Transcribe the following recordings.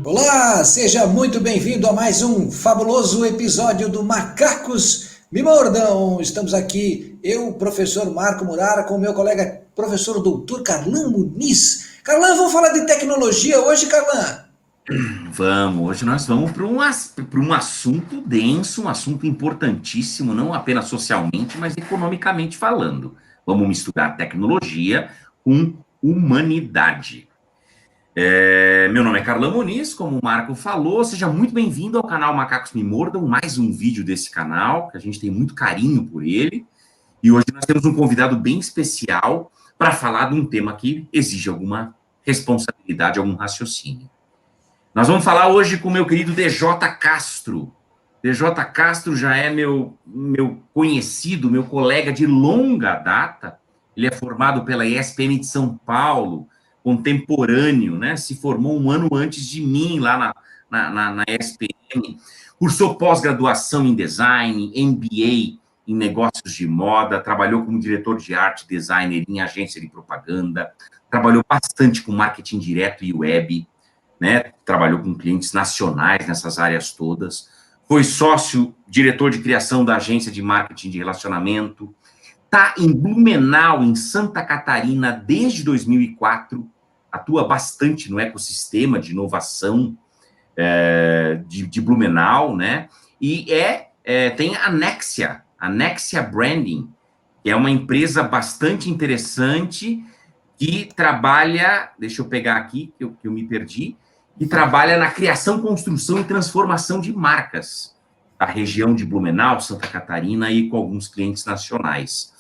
Olá, seja muito bem-vindo a mais um fabuloso episódio do Macacos Me Mordam. Estamos aqui, eu, professor Marco Murara, com o meu colega professor doutor Carlan Muniz. Carlan, vamos falar de tecnologia hoje, Carlan? Vamos, hoje nós vamos para um assunto denso, um assunto importantíssimo, não apenas socialmente, mas economicamente falando. Vamos misturar tecnologia com humanidade. Meu nome é Carlan Muniz, como o Marco falou, seja muito bem-vindo ao canal Macacos Me Mordam, mais um vídeo desse canal, que a gente tem muito carinho por ele. E hoje nós temos um convidado bem especial para falar de um tema que exige alguma responsabilidade, algum raciocínio. Nós vamos falar hoje com o meu querido DJ Castro. DJ Castro já é meu conhecido, meu colega de longa data. Ele é formado pela ESPM de São Paulo, contemporâneo, né? Se formou um ano antes de mim lá na ESPM. Cursou pós-graduação em design, MBA em negócios de moda, trabalhou como diretor de arte, designer em agência de propaganda, trabalhou bastante com marketing direto e web, né? Trabalhou com clientes nacionais nessas áreas todas, foi sócio, diretor de criação da agência de marketing de relacionamento, está em Blumenau, em Santa Catarina, desde 2004, atua bastante no ecossistema de inovação de Blumenau, né? E tem a Nexia Branding, que é uma empresa bastante interessante que trabalha, deixa eu pegar aqui, que eu me perdi, que trabalha na criação, construção e transformação de marcas da região de Blumenau, Santa Catarina e com alguns clientes nacionais.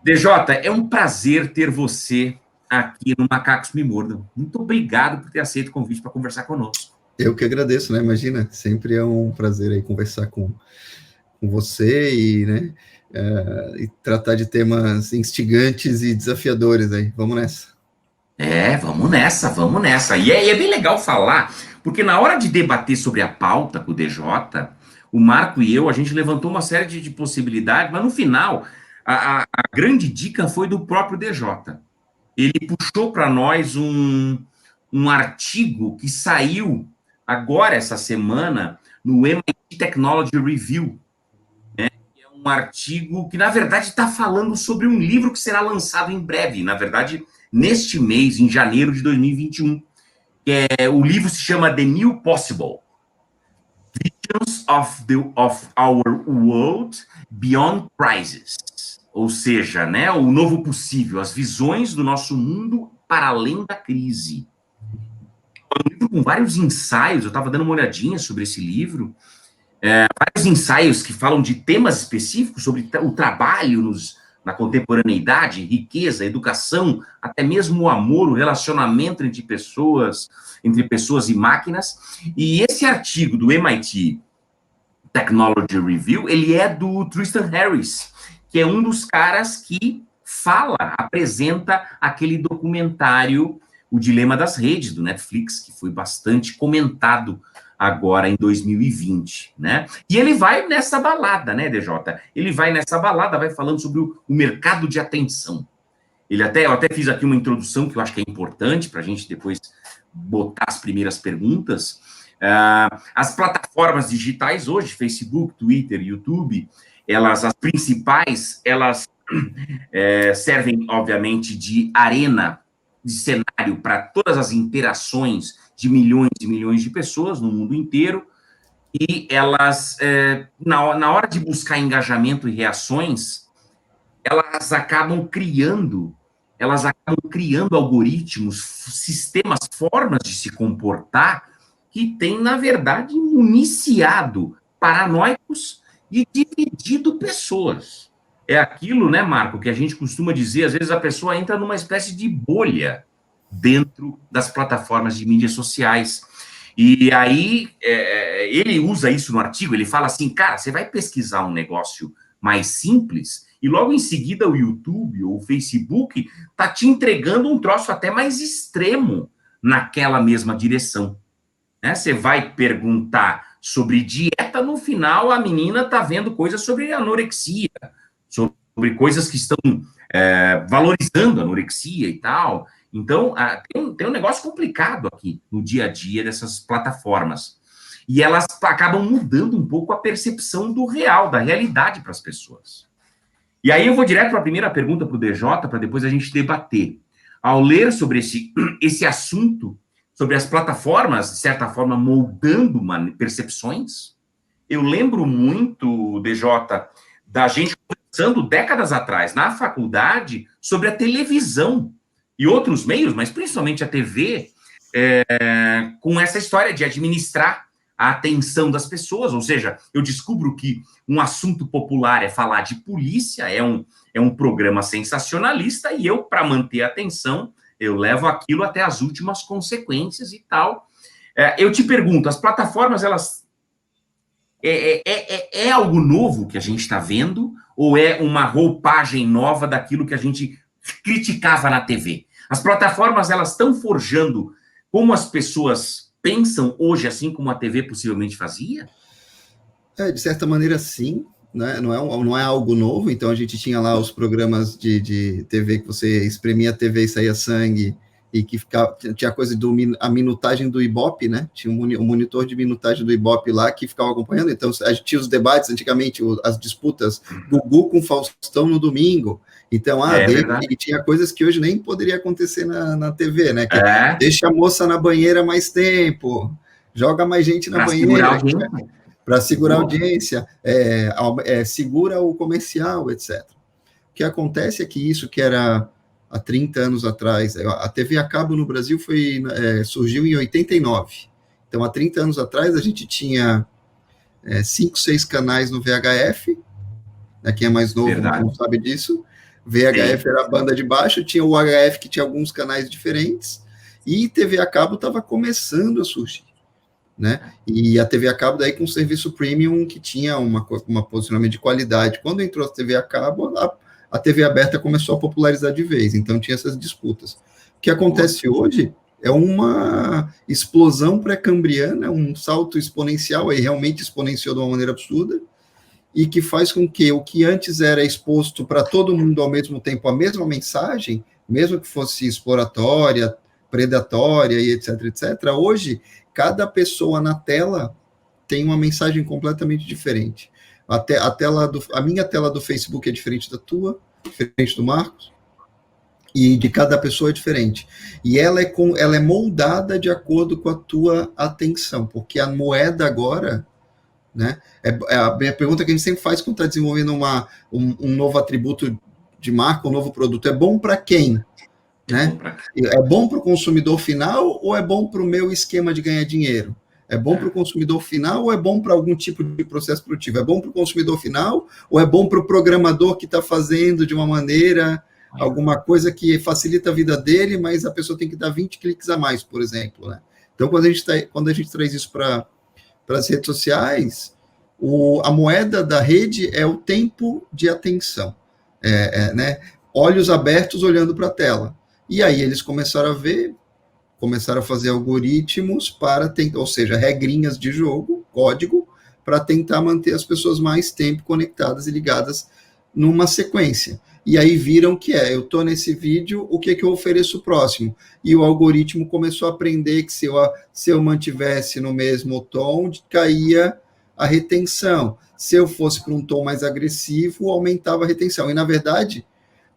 DJ, é um prazer ter você aqui no Macacos Me Mordam. Muito obrigado por ter aceito o convite para conversar conosco. Eu que agradeço, né? Imagina, sempre é um prazer aí conversar com você e, né, e tratar de temas instigantes e desafiadores aí. Vamos nessa. Vamos nessa, vamos nessa. E é bem legal falar, porque na hora de debater sobre a pauta com o DJ, o Marco e eu, a gente levantou uma série de possibilidades, mas no final, a grande dica foi do próprio DJ. Ele puxou para nós um artigo que saiu agora, essa semana, no MIT Technology Review, né? É um artigo que, na verdade, está falando sobre um livro que será lançado em breve, na verdade, neste mês, em janeiro de 2021. O livro se chama The New Possible, Visions of Our World Beyond Crisis. Ou seja, né, o novo possível, as visões do nosso mundo para além da crise. É um livro com vários ensaios, eu estava dando uma olhadinha sobre esse livro, vários ensaios que falam de temas específicos sobre o trabalho na contemporaneidade, riqueza, educação, até mesmo o amor, o relacionamento entre pessoas e máquinas. E esse artigo do MIT Technology Review, ele é do Tristan Harris, que é um dos caras que apresenta aquele documentário O Dilema das Redes, do Netflix, que foi bastante comentado agora em 2020, né? E ele vai nessa balada, né, DJ? Ele vai nessa balada, vai falando sobre o mercado de atenção. Eu até fiz aqui uma introdução que eu acho que é importante para a gente depois botar as primeiras perguntas. As plataformas digitais hoje, Facebook, Twitter, YouTube, as principais, elas servem, obviamente, de arena, de cenário para todas as interações de milhões e milhões de pessoas no mundo inteiro, e elas, na hora de buscar engajamento e reações, elas acabam criando algoritmos, sistemas, formas de se comportar que têm, na verdade, municiado paranoicos e dividido pessoas. É aquilo, né, Marco, que a gente costuma dizer, às vezes a pessoa entra numa espécie de bolha dentro das plataformas de mídias sociais. E aí, ele usa isso no artigo, ele fala assim, cara, você vai pesquisar um negócio mais simples e logo em seguida o YouTube ou o Facebook tá te entregando um troço até mais extremo naquela mesma direção. Né? Você vai perguntar sobre dieta, no final a menina tá vendo coisas sobre anorexia, sobre coisas que estão valorizando a anorexia e tal. Então, tem um negócio complicado aqui no dia a dia dessas plataformas. E elas acabam mudando um pouco a percepção do real, da realidade para as pessoas. E aí eu vou direto para a primeira pergunta para o DJ, para depois a gente debater. Ao ler sobre esse assunto, sobre as plataformas, de certa forma, moldando percepções, eu lembro muito, DJ, da gente conversando décadas atrás, na faculdade, sobre a televisão e outros meios, mas principalmente a TV, com essa história de administrar a atenção das pessoas, ou seja, eu descubro que um assunto popular é falar de polícia, é um programa sensacionalista, e eu, para manter a atenção, eu levo aquilo até as últimas consequências e tal. Eu te pergunto, as plataformas, elas... É algo novo que a gente está vendo, ou é uma roupagem nova daquilo que a gente criticava na TV? As plataformas, elas estão forjando como as pessoas pensam hoje, assim como a TV possivelmente fazia? De certa maneira, sim, né? Não é algo novo. Então, a gente tinha lá os programas de TV que você espremia a TV e saía sangue, e que tinha coisa a minutagem do Ibope, né? Tinha um monitor de minutagem do Ibope lá que ficava acompanhando. Então, a gente tinha os debates, antigamente, as disputas, Gugu com Faustão no domingo. Então, e tinha coisas que hoje nem poderia acontecer na TV, né? Que deixa a moça na banheira mais tempo, joga mais gente na banheira para segurar a audiência, segura o comercial, etc. O que acontece é que isso que era há 30 anos atrás, a TV a cabo no Brasil surgiu em 89. Então, há 30 anos atrás, a gente tinha 5, 6 canais no VHF, né? Quem é mais novo não sabe disso. VHF Sim. Era a banda de baixo, tinha o HF que tinha alguns canais diferentes, e TV a cabo estava começando a surgir, né? E a TV a cabo daí com um serviço premium que tinha um posicionamento de qualidade. Quando entrou a TV a cabo, a TV aberta começou a popularizar de vez, então tinha essas disputas. O que acontece hoje é uma explosão pré-cambriana, um salto exponencial, aí realmente exponenciou de uma maneira absurda, e que faz com que o que antes era exposto para todo mundo ao mesmo tempo, a mesma mensagem, mesmo que fosse exploratória, predatória e etc, etc, hoje, cada pessoa na tela tem uma mensagem completamente diferente. A minha tela do Facebook é diferente da tua, diferente do Marcos, e de cada pessoa é diferente. E ela é moldada de acordo com a tua atenção, porque a moeda agora... Né? A minha pergunta que a gente sempre faz quando está desenvolvendo um novo atributo de marca, um novo produto, é bom para quem? Né? É bom para o consumidor final ou é bom para o meu esquema de ganhar dinheiro? É bom para o consumidor final ou é bom para algum tipo de processo produtivo? É bom para o consumidor final ou é bom para o programador que está fazendo de uma maneira, alguma coisa que facilita a vida dele, mas a pessoa tem que dar 20 cliques a mais, por exemplo, né? Então, quando a gente traz isso para as redes sociais, a moeda da rede é o tempo de atenção, né? Olhos abertos olhando para a tela. E aí eles começaram a fazer algoritmos ou seja, regrinhas de jogo, código, para tentar manter as pessoas mais tempo conectadas e ligadas numa sequência. E aí viram que eu estou nesse vídeo, o que eu ofereço próximo? E o algoritmo começou a aprender que se eu mantivesse no mesmo tom, caía a retenção. Se eu fosse para um tom mais agressivo, aumentava a retenção. E, na verdade,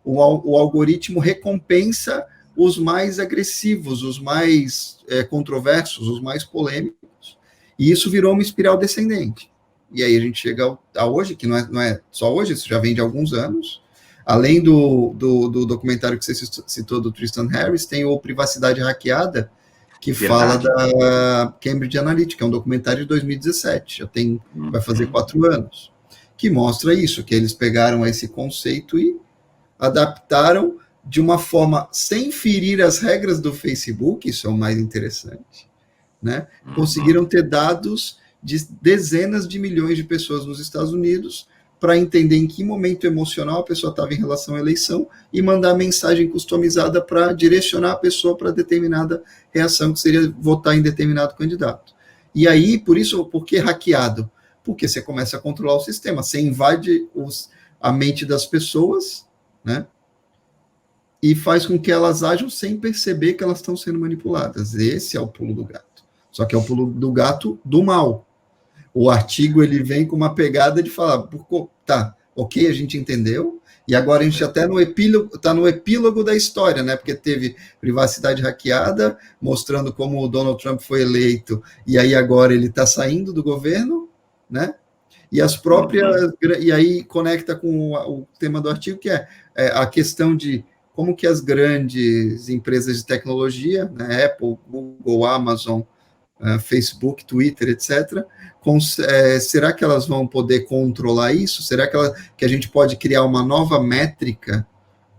o algoritmo recompensa os mais agressivos, os mais controversos, os mais polêmicos. E isso virou uma espiral descendente. E aí a gente chega a hoje, que não é só hoje, isso já vem de alguns anos. Além do documentário que você citou do Tristan Harris, tem o Privacidade Hackeada, que fala da Cambridge Analytica, é um documentário de 2017, vai fazer 4 anos, que mostra isso, que eles pegaram esse conceito e adaptaram de uma forma sem ferir as regras do Facebook, isso é o mais interessante, né? Conseguiram ter dados de dezenas de milhões de pessoas nos Estados Unidos para entender em que momento emocional a pessoa estava em relação à eleição e mandar mensagem customizada para direcionar a pessoa para determinada reação, que seria votar em determinado candidato. E aí, por que hackeado? Porque você começa a controlar o sistema, você invade a mente das pessoas, né? e faz com que elas ajam sem perceber que elas estão sendo manipuladas. Esse é o pulo do gato. Só que é o pulo do gato do mal. O artigo ele vem com uma pegada de falar, tá, ok, a gente entendeu, e agora a gente até está no epílogo da história, né? Porque teve privacidade hackeada, mostrando como o Donald Trump foi eleito, e aí agora ele está saindo do governo, né? E as próprias. E aí conecta com o tema do artigo, que é a questão de como que as grandes empresas de tecnologia, né, Apple, Google, Amazon, Facebook, Twitter, etc., será que elas vão poder controlar isso? Será que a gente pode criar uma nova métrica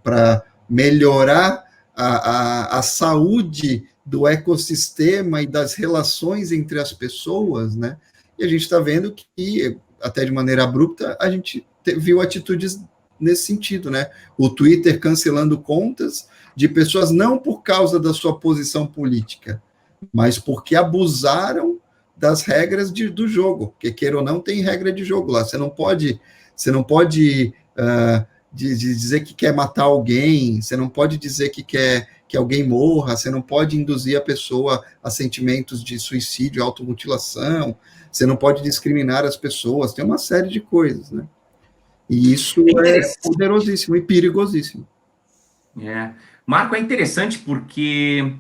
para melhorar a saúde do ecossistema e das relações entre as pessoas, né? E a gente está vendo que, até de maneira abrupta, a gente viu atitudes nesse sentido, né? O Twitter cancelando contas de pessoas não por causa da sua posição política, mas porque abusaram das regras do jogo, porque queira ou não, tem regra de jogo lá. Você não pode dizer que quer matar alguém, você não pode dizer que quer que alguém morra, você não pode induzir a pessoa a sentimentos de suicídio, automutilação, você não pode discriminar as pessoas, tem uma série de coisas, né? E isso é poderosíssimo e perigosíssimo. Marco, é interessante porque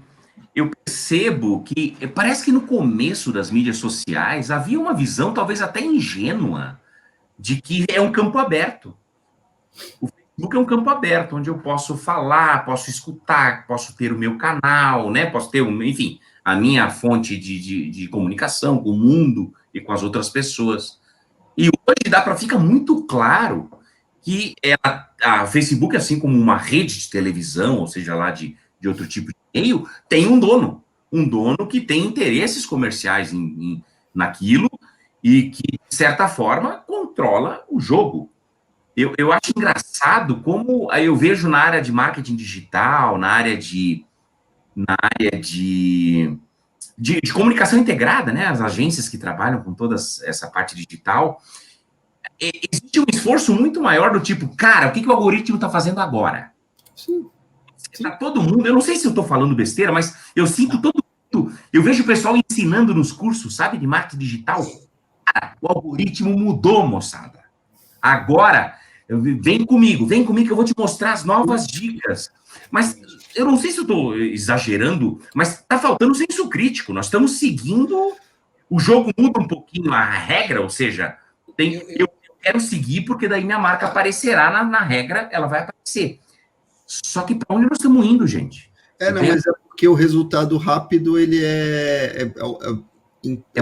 eu percebo que parece que no começo das mídias sociais havia uma visão talvez até ingênua de que é um campo aberto. O Facebook é um campo aberto, onde eu posso falar, posso escutar, posso ter o meu canal, né? Posso ter, enfim, a minha fonte de comunicação com o mundo e com as outras pessoas. E hoje fica muito claro que a Facebook, assim como uma rede de televisão, ou seja lá de outro tipo de meio, tem um dono que tem interesses comerciais naquilo e que, de certa forma, controla o jogo. Eu acho engraçado como eu vejo na área de marketing digital, na área de comunicação integrada, né? As agências que trabalham com toda essa parte digital, existe um esforço muito maior do tipo, cara, o que o algoritmo está fazendo agora? Sim. Tá todo mundo, eu não sei se eu estou falando besteira, mas eu sinto todo mundo, eu vejo o pessoal ensinando nos cursos, sabe, de marketing digital. Cara, o algoritmo mudou, moçada. Agora, vem comigo que eu vou te mostrar as novas dicas. Mas eu não sei se eu estou exagerando, mas está faltando senso crítico. Nós estamos seguindo, o jogo muda um pouquinho a regra, ou seja, eu quero seguir porque daí minha marca aparecerá na regra, ela vai aparecer. Só que para onde nós estamos indo, gente? Mas é porque o resultado rápido, ele é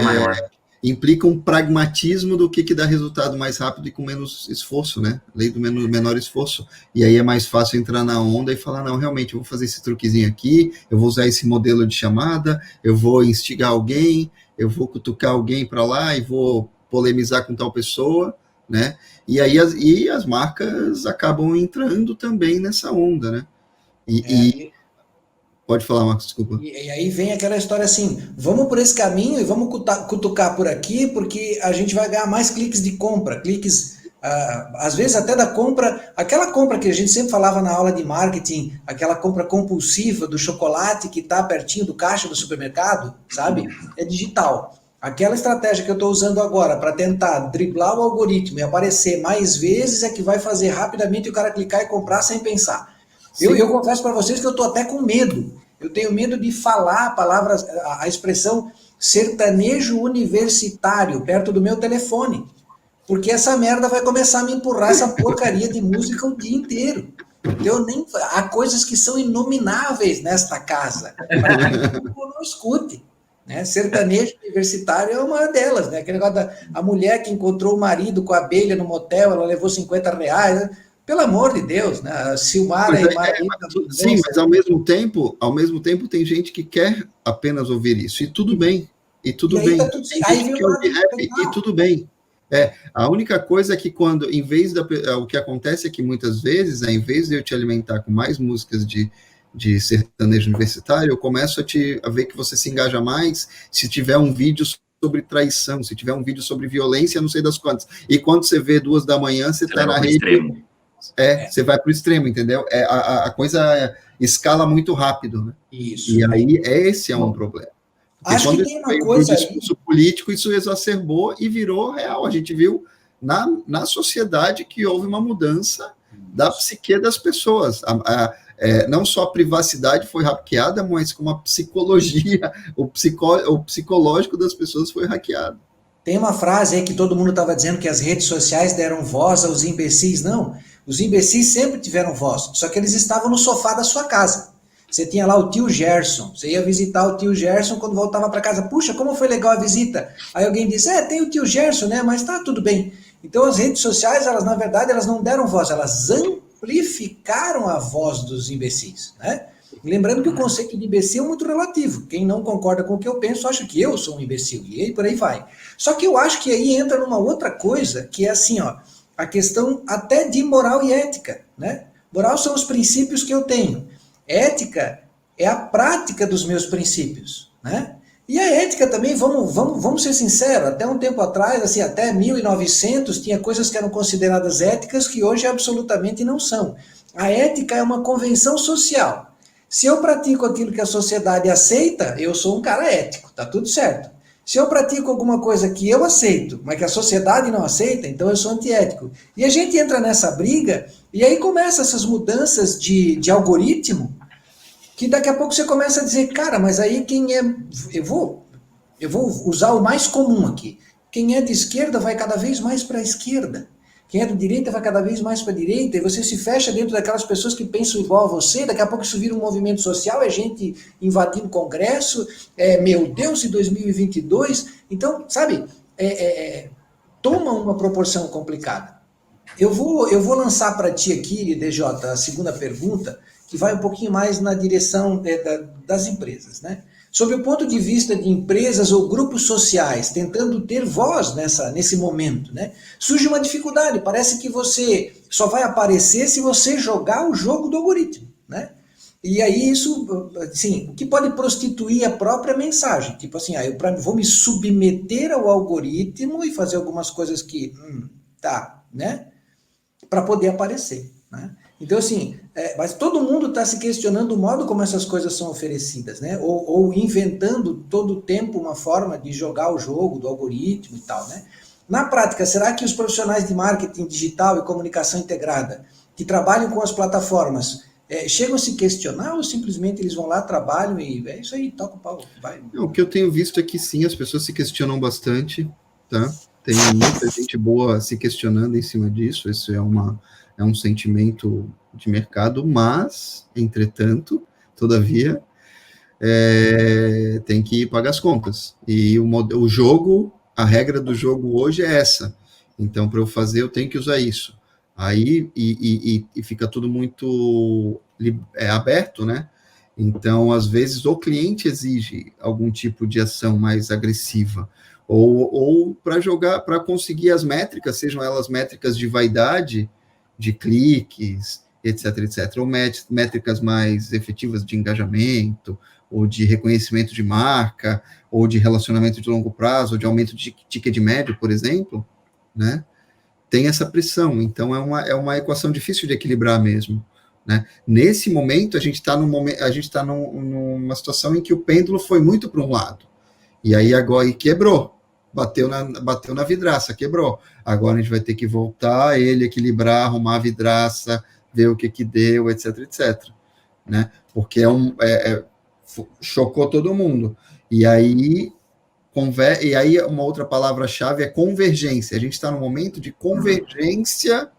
maior. Implica um pragmatismo do que dá resultado mais rápido e com menos esforço, né? Lei do menor esforço. E aí é mais fácil entrar na onda e falar, não, realmente, eu vou fazer esse truquezinho aqui, eu vou usar esse modelo de chamada, eu vou instigar alguém, eu vou cutucar alguém para lá e vou polemizar com tal pessoa, né? E aí as marcas acabam entrando também nessa onda, né? Pode falar, Marcos, desculpa. E aí vem aquela história assim, vamos por esse caminho e vamos cutucar por aqui, porque a gente vai ganhar mais cliques de compra, às vezes até da compra, aquela compra que a gente sempre falava na aula de marketing, aquela compra compulsiva do chocolate que está pertinho do caixa do supermercado, sabe? É digital. Aquela estratégia que eu estou usando agora para tentar driblar o algoritmo e aparecer mais vezes é que vai fazer rapidamente o cara clicar e comprar sem pensar. Eu confesso para vocês que eu estou até com medo. Eu tenho medo de falar a expressão sertanejo universitário perto do meu telefone. Porque essa merda vai começar a me empurrar essa porcaria de música o dia inteiro. Há coisas que são inomináveis nesta casa. Para que eu não escute. Né? Sertanejo universitário é uma delas. Né? Aquele negócio a mulher que encontrou o marido com a abelha no motel, ela levou R$50. Né? Pelo amor de Deus, né? A Silmara e Maravilha. Sim, mas ao mesmo tempo tem gente que quer apenas ouvir isso. E tudo bem. E tudo bem. Tá tudo, tem gente que quer ouvir rap, e tudo bem. A única coisa é que o que acontece é que muitas vezes, em vez de eu te alimentar com mais músicas de sertanejo universitário, eu começo a ver que você se engaja mais se tiver um vídeo sobre traição, se tiver um vídeo sobre violência, não sei das quantas. E quando você vê 2 da manhã, você está na rede... Você vai para o extremo, entendeu? A coisa escala muito rápido, né? Isso. E aí, esse é um problema. Porque Acho que tem uma coisa aí. Discurso político, isso exacerbou e virou real. A gente viu na sociedade que houve uma mudança da psique das pessoas. Não só a privacidade foi hackeada, mas como a psicologia, o psicológico das pessoas foi hackeado. Tem uma frase aí que todo mundo estava dizendo que as redes sociais deram voz aos imbecis. Não, os imbecis sempre tiveram voz, só que eles estavam no sofá da sua casa. Você tinha lá o tio Gerson, você ia visitar o tio Gerson quando voltava para casa. Puxa, como foi legal a visita. Aí alguém disse, tem o tio Gerson, né? Mas tá tudo bem. Então as redes sociais, elas na verdade, elas não deram voz, elas amplificaram a voz dos imbecis, né? Lembrando que o conceito de imbecil é muito relativo. Quem não concorda com o que eu penso, acha que eu sou um imbecil. E aí por aí vai. Só que eu acho que aí entra numa outra coisa, que é assim, ó, a questão até de moral e ética, né? Moral são os princípios que eu tenho. Ética é a prática dos meus princípios, né? E a ética também, vamos ser sinceros, até um tempo atrás, assim, até 1900, tinha coisas que eram consideradas éticas que hoje absolutamente não são. A ética é uma convenção social. Se eu pratico aquilo que a sociedade aceita, eu sou um cara ético, tá tudo certo. Se eu pratico alguma coisa que eu aceito, mas que a sociedade não aceita, então eu sou antiético. E a gente entra nessa briga, e aí começam essas mudanças de algoritmo, que daqui a pouco você começa a dizer, cara, mas aí quem é... Eu vou usar o mais comum aqui. Quem é de esquerda vai cada vez mais para a esquerda. Quem é de direita vai cada vez mais para a direita, e você se fecha dentro daquelas pessoas que pensam igual a você, daqui a pouco isso vira um movimento social, é gente invadindo o Congresso, meu Deus, em 2022. Então, sabe, toma uma proporção complicada. Eu vou lançar para ti aqui, DJ, a segunda pergunta, que vai um pouquinho mais na direção das empresas, né? Sob o ponto de vista de empresas ou grupos sociais tentando ter voz nesse momento, né? Surge uma dificuldade, parece que você só vai aparecer se você jogar o jogo do algoritmo, né? E aí isso, assim, o que pode prostituir a própria mensagem, tipo assim, eu vou me submeter ao algoritmo e fazer algumas coisas que, né? Para poder aparecer, né? Então, assim, mas todo mundo está se questionando o modo como essas coisas são oferecidas, né? Ou inventando todo o tempo uma forma de jogar o jogo do algoritmo e tal, né? Na prática, será que os profissionais de marketing digital e comunicação integrada que trabalham com as plataformas chegam a se questionar ou simplesmente eles vão lá, trabalham e é isso aí, toca o pau, vai? O que eu tenho visto é que sim, as pessoas se questionam bastante, tá? Tem muita gente boa se questionando em cima disso, isso é um sentimento de mercado, mas, entretanto, todavia, tem que pagar as contas. E o jogo, a regra do jogo hoje é essa. Então, para eu fazer, eu tenho que usar isso. Aí, e fica tudo muito aberto, né? Então, às vezes, o cliente exige algum tipo de ação mais agressiva, ou para conseguir as métricas, sejam elas métricas de vaidade, de cliques, etc, etc, ou métricas mais efetivas de engajamento, ou de reconhecimento de marca, ou de relacionamento de longo prazo, ou de aumento de ticket médio, por exemplo, né? Tem essa pressão, então é uma equação difícil de equilibrar mesmo, né? Nesse momento, a gente está numa situação em que o pêndulo foi muito para um lado, e aí agora quebrou, bateu na vidraça, quebrou. Agora a gente vai ter que voltar, equilibrar, arrumar a vidraça, ver o que deu, etc, etc, né? Porque chocou todo mundo. E aí uma outra palavra-chave é convergência. A gente está num momento de convergência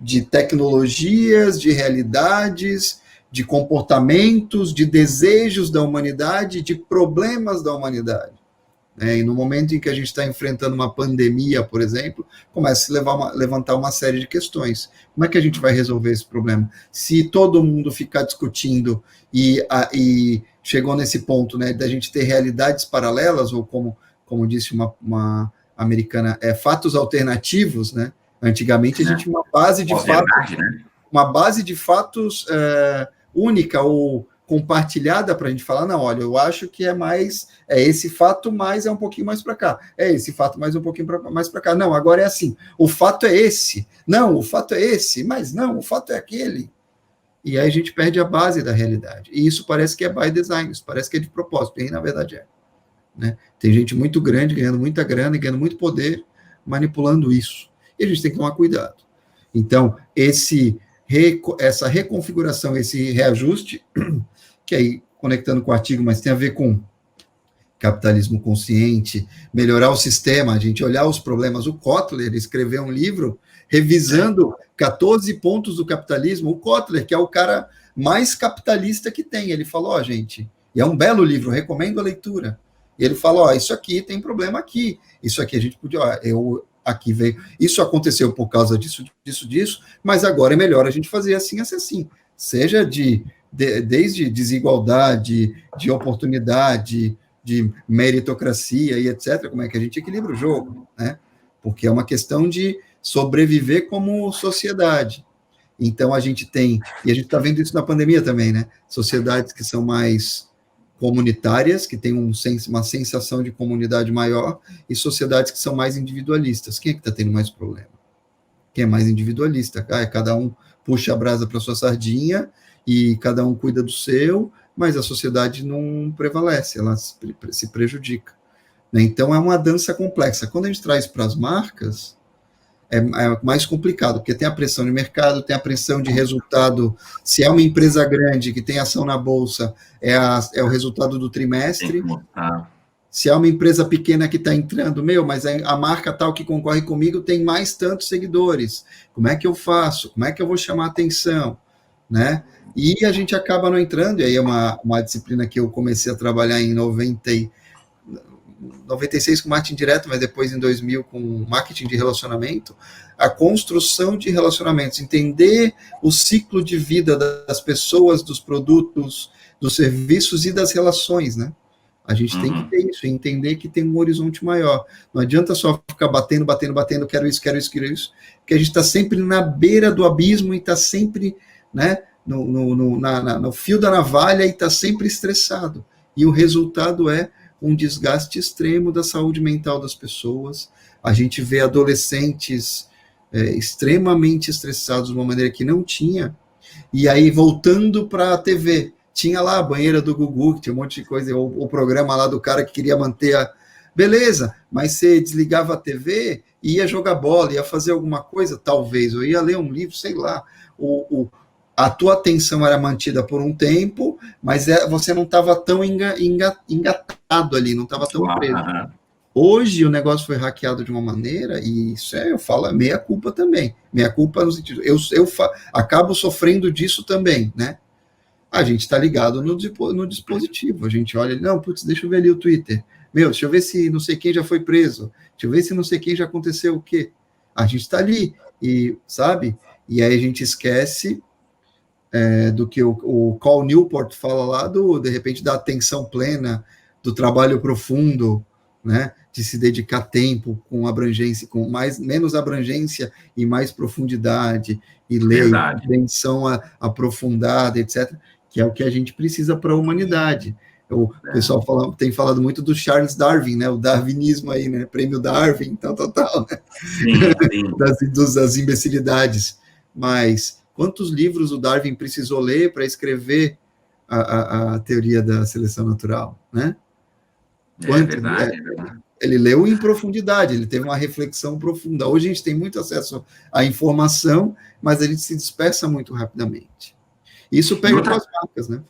de tecnologias, de realidades, de comportamentos, de desejos da humanidade, de problemas da humanidade. E no momento em que a gente está enfrentando uma pandemia, por exemplo, começa a levantar uma série de questões. Como é que a gente vai resolver esse problema? Se todo mundo ficar discutindo e chegou nesse ponto, né, da gente ter realidades paralelas, ou como disse uma americana, fatos alternativos, né? Antigamente a gente tinha uma base de fatos, né? Uma base de fatos única, ou compartilhada para a gente falar, não, olha, eu acho que é esse fato, mas é um pouquinho mais para cá. É esse fato, mais um pouquinho mais para cá. Não, agora é assim. O fato é esse. Não, o fato é esse. Mas não, o fato é aquele. E aí a gente perde a base da realidade. E isso parece que é by design, isso parece que é de propósito, e na verdade é. Né? Tem gente muito grande, ganhando muita grana e ganhando muito poder, manipulando isso. E a gente tem que tomar cuidado. Então, essa reconfiguração, esse reajuste, que aí, conectando com o artigo, mas tem a ver com capitalismo consciente, melhorar o sistema, a gente olhar os problemas. O Kotler escreveu um livro revisando 14 pontos do capitalismo. O Kotler, que é o cara mais capitalista que tem, ele falou, gente, e é um belo livro, recomendo a leitura. E ele falou, isso aqui tem problema aqui, isso aqui a gente podia, aqui veio, isso aconteceu por causa disso, mas agora é melhor a gente fazer assim, seja desde desigualdade, de oportunidade, de meritocracia e etc., como é que a gente equilibra o jogo, né? Porque é uma questão de sobreviver como sociedade. Então a gente tem, e a gente está vendo isso na pandemia também, né? Sociedades que são mais comunitárias, que têm uma sensação de comunidade maior, e sociedades que são mais individualistas. Quem é que está tendo mais problema? Quem é mais individualista? Cada um puxa a brasa para sua sardinha, e cada um cuida do seu, mas a sociedade não prevalece, ela se prejudica. Então, é uma dança complexa. Quando a gente traz para as marcas, é mais complicado, porque tem a pressão de mercado, tem a pressão de resultado. Se é uma empresa grande que tem ação na bolsa, é o resultado do trimestre. Se é uma empresa pequena que está entrando, mas a marca tal que concorre comigo tem mais tantos seguidores. Como é que eu faço? Como é que eu vou chamar a atenção? Né? E a gente acaba não entrando, e aí é uma disciplina que eu comecei a trabalhar em 96 com marketing direto, mas depois em 2000 com marketing de relacionamento, a construção de relacionamentos, entender o ciclo de vida das pessoas, dos produtos, dos serviços e das relações, né? A gente tem que ter isso, entender que tem um horizonte maior. Não adianta só ficar batendo, quero isso, porque a gente está sempre na beira do abismo e está sempre, né, no fio da navalha e está sempre estressado. E o resultado é um desgaste extremo da saúde mental das pessoas. A gente vê adolescentes extremamente estressados de uma maneira que não tinha. E aí, voltando para a TV, tinha lá a banheira do Gugu, que tinha um monte de coisa, o programa lá do cara que queria manter a... Beleza, mas você desligava a TV e ia jogar bola, ia fazer alguma coisa, talvez, ou ia ler um livro, sei lá. A tua atenção era mantida por um tempo, mas você não estava tão engatado ali, não estava tão preso. Hoje o negócio foi hackeado de uma maneira, e isso eu falo, meia culpa também. Meia culpa no sentido, eu acabo sofrendo disso também, né? A gente está ligado no dispositivo, a gente olha, não, putz, deixa eu ver ali o Twitter. Deixa eu ver se não sei quem já foi preso, deixa eu ver se não sei quem já aconteceu o quê. A gente está ali, e sabe? E aí a gente esquece do que o Cal Newport fala lá, de repente, da atenção plena, do trabalho profundo, né, de se dedicar tempo com abrangência, com menos abrangência e mais profundidade, e ler, atenção aprofundada, etc., que é o que a gente precisa para a humanidade. O pessoal tem falado muito do Charles Darwin, né, o darwinismo aí, né, prêmio Darwin, tal, né? Sim. das imbecilidades. Mas quantos livros o Darwin precisou ler para escrever a teoria da seleção natural, né? É verdade. Ele leu em profundidade, ele teve uma reflexão profunda. Hoje a gente tem muito acesso à informação, mas a gente se dispersa muito rapidamente. Isso pega para as marcas, né?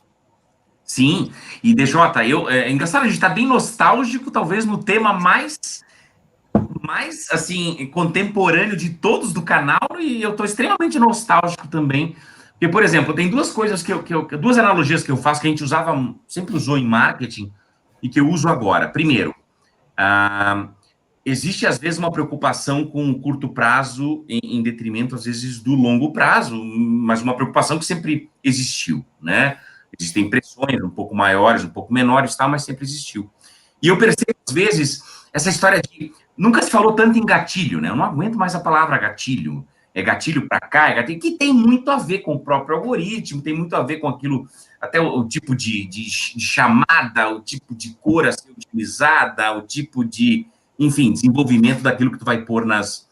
Sim, e DJ, é engraçado, a gente está bem nostálgico, talvez no tema mais assim, contemporâneo de todos do canal, e eu estou extremamente nostálgico também, porque, por exemplo, tem duas coisas duas analogias que eu faço, que a gente sempre usou em marketing, e que eu uso agora. Primeiro, existe, às vezes, uma preocupação com o curto prazo em detrimento, às vezes, do longo prazo, mas uma preocupação que sempre existiu, né? Existem pressões um pouco maiores, um pouco menores, mas sempre existiu. E eu percebo, às vezes, essa história de... Nunca se falou tanto em gatilho, né? Eu não aguento mais a palavra gatilho. É gatilho para cá, é gatilho, que tem muito a ver com o próprio algoritmo, tem muito a ver com aquilo até o tipo de chamada, o tipo de cor a ser utilizada, o tipo de, enfim, desenvolvimento daquilo que tu vai pôr nas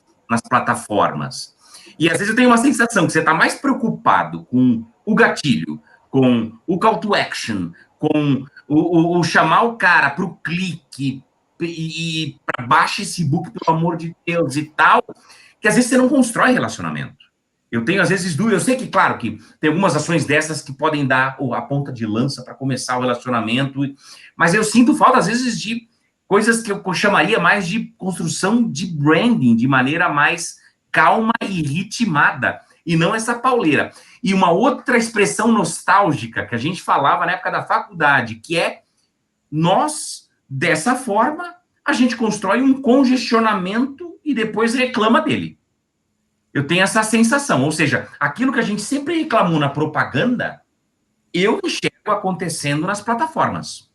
plataformas. E às vezes eu tenho uma sensação que você está mais preocupado com o gatilho, com o call to action, com o chamar o cara para o clique e para baixa esse book, pelo amor de Deus, e tal, que às vezes você não constrói relacionamento. Eu tenho, às vezes, dúvida. Eu sei que, claro, que tem algumas ações dessas que podem dar a ponta de lança para começar o relacionamento, mas eu sinto falta, às vezes, de coisas que eu chamaria mais de construção de branding, de maneira mais calma e ritmada, e não essa pauleira. E uma outra expressão nostálgica que a gente falava na época da faculdade, que é nós, dessa forma, a gente constrói um congestionamento e depois reclama dele. Eu tenho essa sensação, ou seja, aquilo que a gente sempre reclamou na propaganda, eu enxergo acontecendo nas plataformas.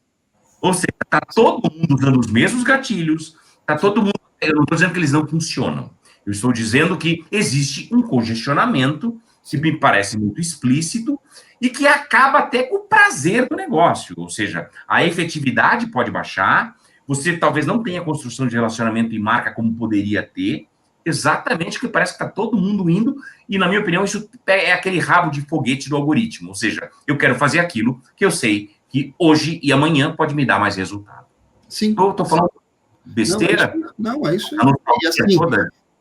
Ou seja, está todo mundo usando os mesmos gatilhos, está todo mundo... Eu não estou dizendo que eles não funcionam. Eu estou dizendo que existe um congestionamento que me parece muito explícito e que acaba até com o prazer do negócio. Ou seja, a efetividade pode baixar, você talvez não tenha construção de relacionamento e marca como poderia ter, exatamente porque parece que está todo mundo indo, e na minha opinião isso é aquele rabo de foguete do algoritmo, ou seja, eu quero fazer aquilo que eu sei que hoje e amanhã pode me dar mais resultado. Sim. Estou falando besteira? Não, é isso. E, assim,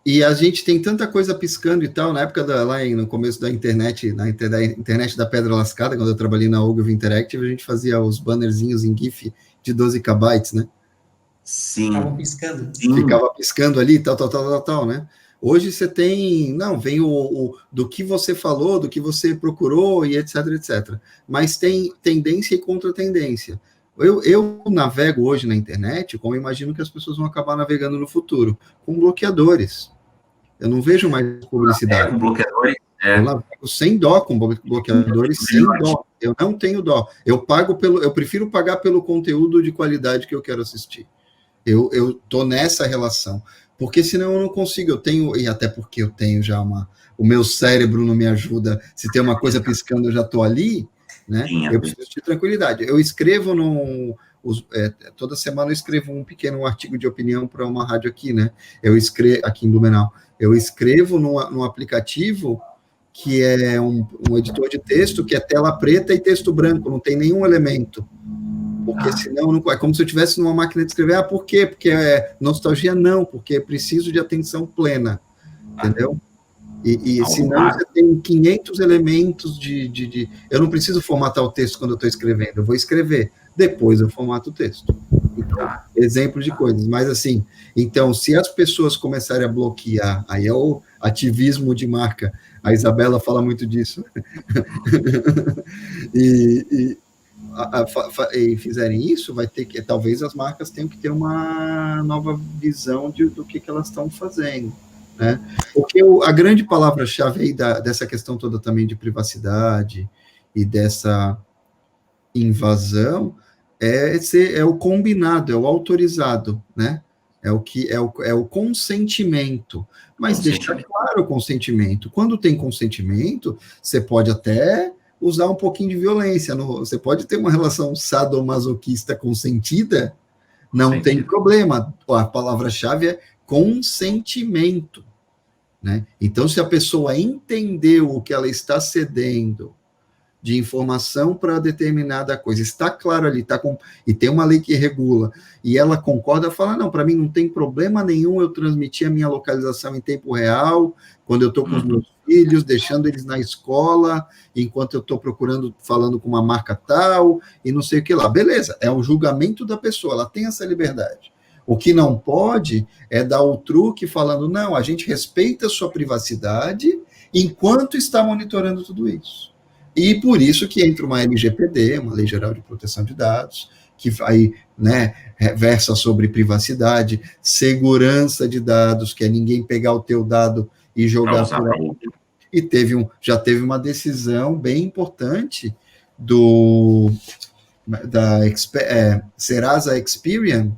e a gente tem tanta coisa piscando e tal, na época no começo da internet, na internet da Pedra Lascada, quando eu trabalhei na Ogilvy Interactive, a gente fazia os bannerzinhos em GIF de 12 KB, né? Sim. Ficava piscando. Ficava piscando ali, tal, né? Hoje você tem, vem do que você falou, do que você procurou e etc. Mas tem tendência e contra-tendência. Eu navego hoje na internet, como eu imagino que as pessoas vão acabar navegando no futuro, com bloqueadores. Eu não vejo mais publicidade. Com bloqueadores. Eu navego sem dó com bloqueadores, sem dó. Eu não tenho dó. Eu prefiro pagar pelo conteúdo de qualidade que eu quero assistir. Eu tô nessa relação, porque senão eu não consigo, e até porque eu tenho já o meu cérebro não me ajuda, se tem uma coisa piscando eu já tô ali, né? Eu preciso de tranquilidade. Eu escrevo toda semana eu escrevo um pequeno artigo de opinião para uma rádio aqui, né? Eu escrevo aqui em Blumenau. Eu escrevo num aplicativo que é um editor de texto, que é tela preta e texto branco, não tem nenhum elemento. Porque senão, é como se eu estivesse numa máquina de escrever. Por quê? Porque é nostalgia? Não, porque preciso de atenção plena, entendeu? E senão você tem 500 elementos eu não preciso formatar o texto quando eu estou escrevendo, eu vou escrever, depois eu formato o texto. Então, exemplo de coisas. Mas assim, então, se as pessoas começarem a bloquear, aí é o ativismo de marca, a Isabela fala muito disso, e fizerem isso, vai ter que, talvez as marcas tenham que ter uma nova visão do que elas estão fazendo, né? Porque a grande palavra-chave aí dessa questão toda também de privacidade e dessa invasão é o combinado, é o autorizado, né? É o consentimento, mas deixa claro o consentimento. Quando tem consentimento, você pode até usar um pouquinho de violência. Você pode ter uma relação sadomasoquista consentida, não tem problema. A palavra-chave é consentimento, né? Então, se a pessoa entendeu o que ela está cedendo de informação para determinada coisa, está claro ali, e tem uma lei que regula, e ela concorda, fala, não, para mim não tem problema nenhum eu transmitir a minha localização em tempo real, quando eu estou com os meus filhos, deixando eles na escola, enquanto eu estou falando com uma marca tal, e não sei o que lá. Beleza, é o julgamento da pessoa, ela tem essa liberdade. O que não pode é dar o truque falando, não, a gente respeita a sua privacidade enquanto está monitorando tudo isso. E por isso que entra uma LGPD, uma Lei Geral de Proteção de Dados, que aí, né, versa sobre privacidade, segurança de dados, que é ninguém pegar o teu dado e jogar por aí. E já teve uma decisão bem importante da Serasa Experian,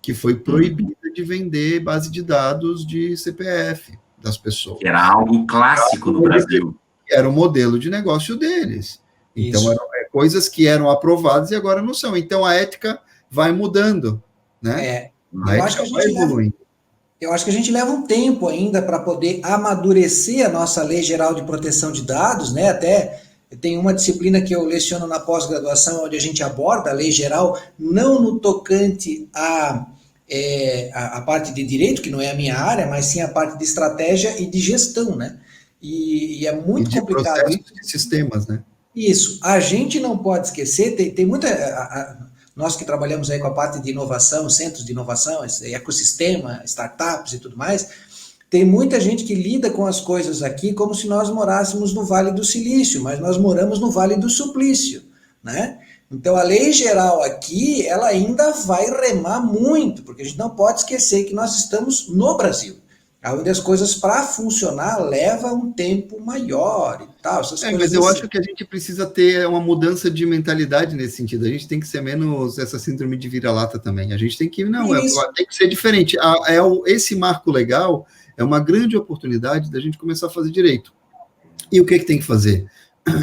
que foi proibida de vender base de dados de CPF das pessoas. Era algo clássico no Brasil. Era o modelo de negócio deles. Então, coisas que eram aprovadas e agora não são. Então, a ética vai mudando, né? A Eu acho que ética vai evoluindo. Eu acho que a gente leva um tempo ainda para poder amadurecer a nossa Lei Geral de Proteção de Dados, né? Até tem uma disciplina que eu leciono na pós-graduação, onde a gente aborda a Lei Geral, não no tocante a parte de direito, que não é a minha área, mas sim a parte de estratégia e de gestão, né? E é muito E de complicado processos de sistemas, né? isso. A gente não pode esquecer, tem muita. Nós que trabalhamos aí com a parte de inovação, centros de inovação, ecossistema, startups e tudo mais, tem muita gente que lida com as coisas aqui como se nós morássemos no Vale do Silício, mas nós moramos no Vale do Suplício, né? Então a lei geral aqui, ela ainda vai remar muito, porque a gente não pode esquecer que nós estamos no Brasil, onde as coisas para funcionar leva um tempo maior e tal. Mas eu acho que a gente precisa ter uma mudança de mentalidade nesse sentido. A gente tem que ser menos essa síndrome de vira-lata também. A gente tem que, tem que ser diferente. Esse marco legal é uma grande oportunidade da gente começar a fazer direito. E o que tem que fazer?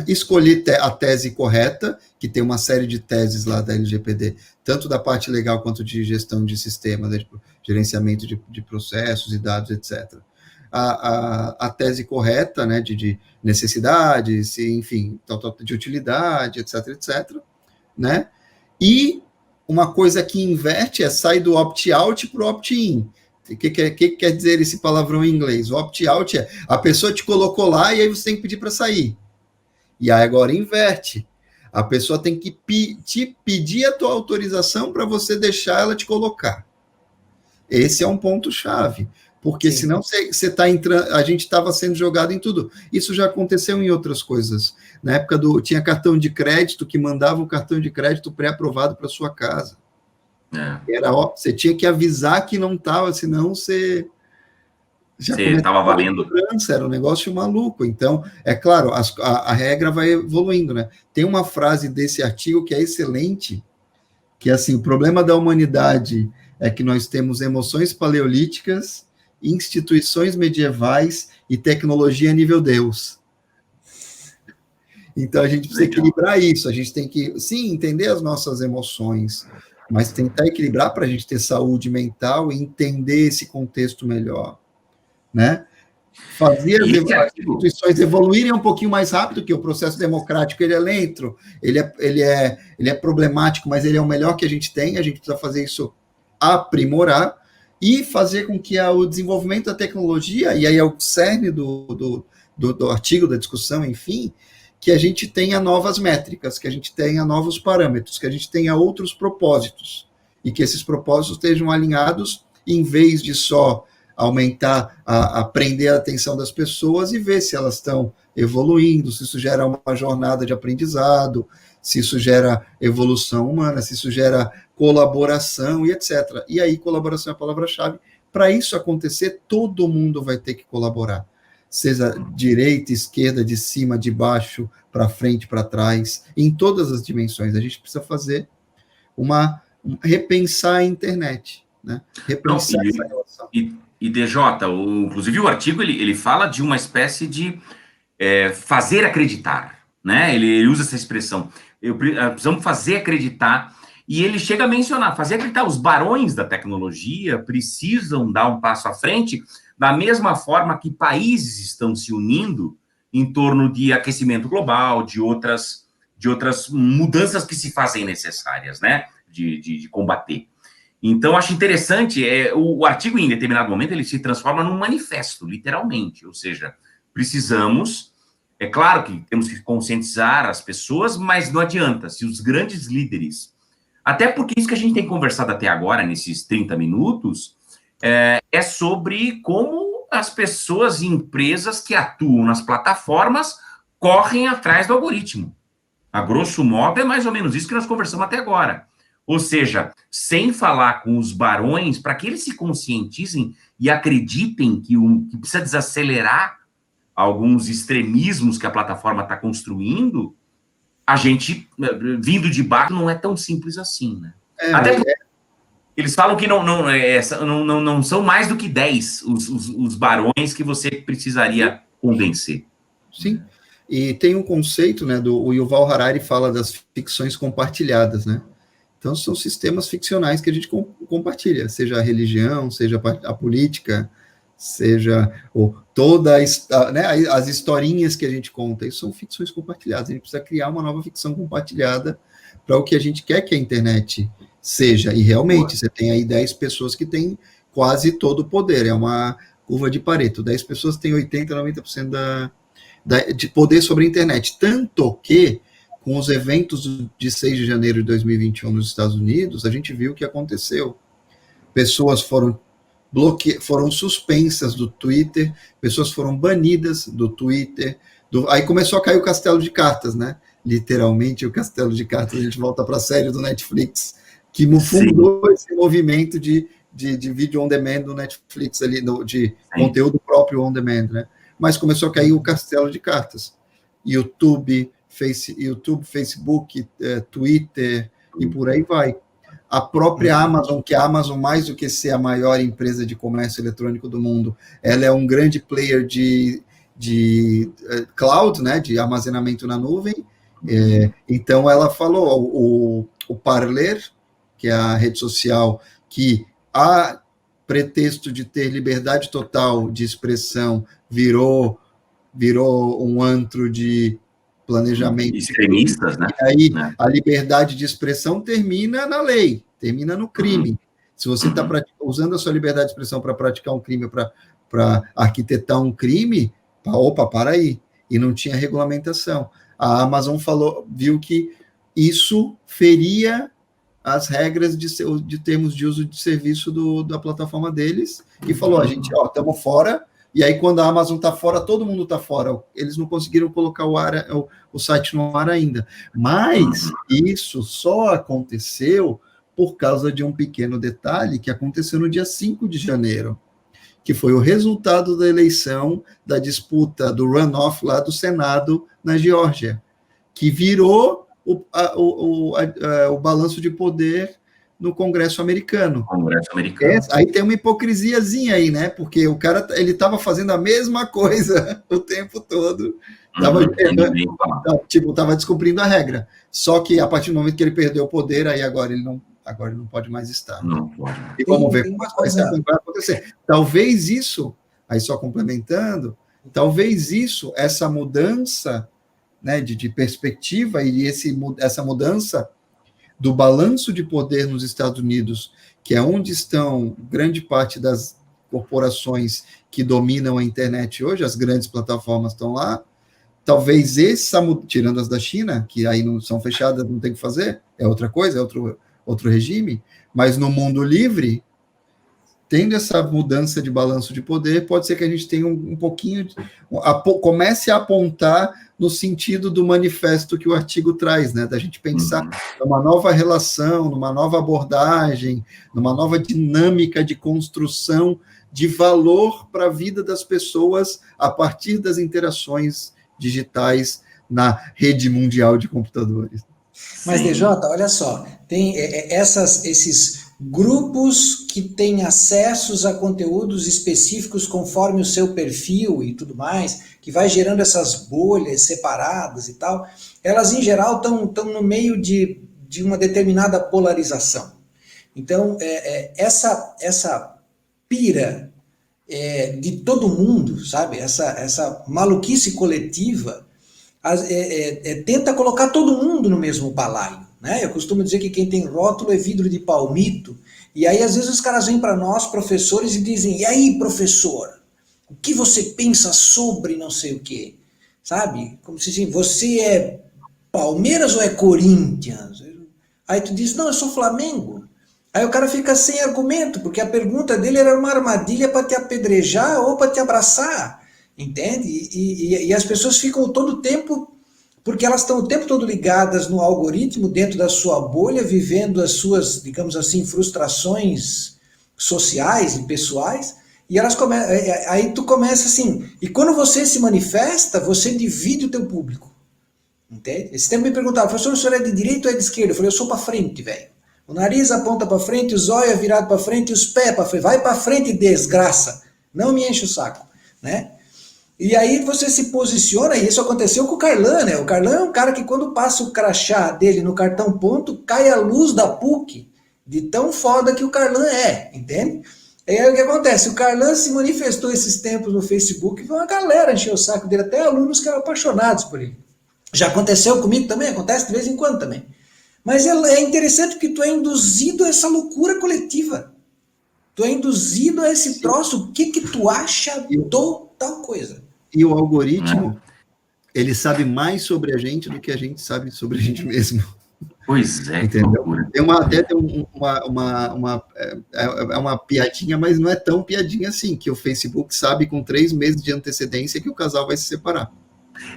Escolher a tese correta, que tem uma série de teses lá da LGPD, tanto da parte legal quanto de gestão de sistemas, né, tipo, gerenciamento de processos e dados, etc. A tese correta, né, de necessidades, enfim, de utilidade, etc, etc, né? E uma coisa que inverte sai do opt-out para o opt-in. O que quer dizer esse palavrão em inglês? O opt-out é a pessoa te colocou lá e aí você tem que pedir para sair. E aí agora inverte. A pessoa tem que te pedir a tua autorização para você deixar ela te colocar. Esse é um ponto-chave. Porque Sim. Senão você está entrando. A gente estava sendo jogado em tudo. Isso já aconteceu em outras coisas. Na época tinha cartão de crédito que mandava o cartão de crédito pré-aprovado para sua casa. Você tinha que avisar que não estava, senão você. Você estava valendo. Era um negócio maluco. Então, é claro, a regra vai evoluindo, né? Tem uma frase desse artigo que é excelente, que é assim: o problema da humanidade é que nós temos emoções paleolíticas, instituições medievais e tecnologia a nível Deus. Então, a gente precisa equilibrar isso. A gente tem que, sim, entender as nossas emoções, mas tentar equilibrar para a gente ter saúde mental e entender esse contexto melhor. Né? Fazer as instituições evoluírem um pouquinho mais rápido, que o processo democrático ele é lento, ele é problemático, mas ele é o melhor que a gente tem, a gente precisa fazer isso aprimorar e fazer com que o desenvolvimento da tecnologia, e aí é o cerne do artigo, da discussão, enfim, que a gente tenha novas métricas, que a gente tenha novos parâmetros, que a gente tenha outros propósitos, e que esses propósitos estejam alinhados, em vez de só aumentar, prender a atenção das pessoas e ver se elas estão evoluindo, se isso gera uma jornada de aprendizado, se isso gera evolução humana, se isso gera colaboração e etc. E aí, colaboração é a palavra-chave. Para isso acontecer, todo mundo vai ter que colaborar. Seja direita, esquerda, de cima, de baixo, para frente, para trás, em todas as dimensões. A gente precisa fazer repensar a internet, né? Repensar essa relação. E DJ, inclusive o artigo ele fala de uma espécie de fazer acreditar, né? Ele usa essa expressão. Precisamos fazer acreditar. E ele chega a mencionar, fazer acreditar, os barões da tecnologia precisam dar um passo à frente, da mesma forma que países estão se unindo em torno de aquecimento global, de outras mudanças que se fazem necessárias, né? De combater. Então, acho interessante, o artigo, em determinado momento, ele se transforma num manifesto, literalmente. Ou seja, precisamos, é claro que temos que conscientizar as pessoas, mas não adianta, se os grandes líderes, até porque isso que a gente tem conversado até agora, nesses 30 minutos, é sobre como as pessoas e empresas que atuam nas plataformas correm atrás do algoritmo. A grosso modo, é mais ou menos isso que nós conversamos até agora. Ou seja, sem falar com os barões, para que eles se conscientizem e acreditem que precisa desacelerar alguns extremismos que a plataforma está construindo, a gente, vindo de baixo, não é tão simples assim, né? Até porque eles falam que não são mais do que 10 os barões que você precisaria convencer. Sim. E tem um conceito, né, o Yuval Harari fala das ficções compartilhadas, né? Então, são sistemas ficcionais que a gente compartilha, seja a religião, seja a política, seja né, as historinhas que a gente conta, isso são ficções compartilhadas. A gente precisa criar uma nova ficção compartilhada para o que a gente quer que a internet seja. E realmente, você tem aí 10 pessoas que têm quase todo o poder, é uma curva de Pareto. 10 pessoas têm 80%, 90% de poder sobre a internet. Tanto que, com os eventos de 6 de janeiro de 2021 nos Estados Unidos, a gente viu o que aconteceu. Pessoas foram suspensas do Twitter, pessoas foram banidas do Twitter, aí começou a cair o castelo de cartas, né? Literalmente o castelo de cartas, a gente volta para a série do Netflix, que fundou esse movimento de vídeo on demand do Netflix, ali, de conteúdo próprio on demand, né? Mas começou a cair o castelo de cartas. YouTube, Facebook, Twitter, e por aí vai. A própria Amazon, que a Amazon, mais do que ser a maior empresa de comércio eletrônico do mundo, ela é um grande player de cloud, né, de armazenamento na nuvem. Então, ela falou, o Parler, que é a rede social, que a pretexto de ter liberdade total de expressão, virou um antro de planejamento extremistas, né? E aí a liberdade de expressão termina na lei, termina no crime. Se você está usando a sua liberdade de expressão para praticar um crime, para arquitetar um crime, para aí. E não tinha regulamentação. A Amazon viu que isso feria as regras de termos de uso de serviço da plataforma deles, e falou, a gente, estamos fora. E aí, quando a Amazon está fora, todo mundo está fora. Eles não conseguiram colocar o site no ar ainda. Mas isso só aconteceu por causa de um pequeno detalhe que aconteceu no dia 5 de janeiro, que foi o resultado da eleição, da disputa do runoff lá do Senado na Geórgia, que virou o balanço de poder no Congresso americano. Aí tem uma hipocrisiazinha aí, né? Porque o cara, ele estava fazendo a mesma coisa o tempo todo. Estava descumprindo a regra. Só que a partir do momento que ele perdeu o poder, aí agora ele não pode mais estar. Não pode. E vamos ver como vai acontecer. Talvez isso, aí só complementando, essa mudança, né, de perspectiva e essa mudança do balanço de poder nos Estados Unidos, que é onde estão grande parte das corporações que dominam a internet hoje, as grandes plataformas estão lá, talvez tirando as da China, que aí não são fechadas, não tem o que fazer, é outra coisa, é outro regime, mas no mundo livre, tendo essa mudança de balanço de poder, pode ser que a gente tenha um pouquinho, comece a apontar no sentido do manifesto que o artigo traz, né, da gente pensar numa nova relação, numa nova abordagem, numa nova dinâmica de construção de valor para a vida das pessoas a partir das interações digitais na rede mundial de computadores. Mas, DJ, olha só, tem esses grupos que têm acessos a conteúdos específicos conforme o seu perfil e tudo mais, que vai gerando essas bolhas separadas e tal, elas em geral estão no meio de uma determinada polarização. Então, essa pira de todo mundo, sabe? Essa maluquice coletiva tenta colocar todo mundo no mesmo balaio. Né? Eu costumo dizer que quem tem rótulo é vidro de palmito, e aí às vezes os caras vêm para nós, professores, e dizem, e aí, professor, o que você pensa sobre não sei o quê? Sabe? Como se assim, você é Palmeiras ou é Corinthians? Aí tu diz, não, eu sou Flamengo. Aí o cara fica sem argumento, porque a pergunta dele era uma armadilha para te apedrejar ou para te abraçar, entende? E as pessoas ficam todo o tempo... porque elas estão o tempo todo ligadas no algoritmo, dentro da sua bolha, vivendo as suas, digamos assim, frustrações sociais e pessoais, e elas aí tu começa assim, e quando você se manifesta, você divide o teu público, entende? Esse tempo me perguntaram, professor, o senhor é de direita ou é de esquerda? Eu falei, eu sou para frente, velho. O nariz aponta para frente, os olhos é virado para frente, os pés para frente, vai para frente, desgraça, não me enche o saco, né? E aí você se posiciona, e isso aconteceu com o Carlan, né? O Carlan é um cara que quando passa o crachá dele no cartão ponto, cai a luz da PUC, de tão foda que o Carlan é, entende? E aí o que acontece? O Carlan se manifestou esses tempos no Facebook, e uma galera encheu o saco dele, até alunos que eram apaixonados por ele. Já aconteceu comigo também, acontece de vez em quando também. Mas é interessante porque tu é induzido a essa loucura coletiva. Tu é induzido a esse troço. O que tu acha do tal coisa? E o algoritmo, ele sabe mais sobre a gente do que a gente sabe sobre a gente mesmo. Pois é, entendeu? Até tem uma piadinha, mas não é tão piadinha assim, que o Facebook sabe com 3 meses de antecedência que o casal vai se separar.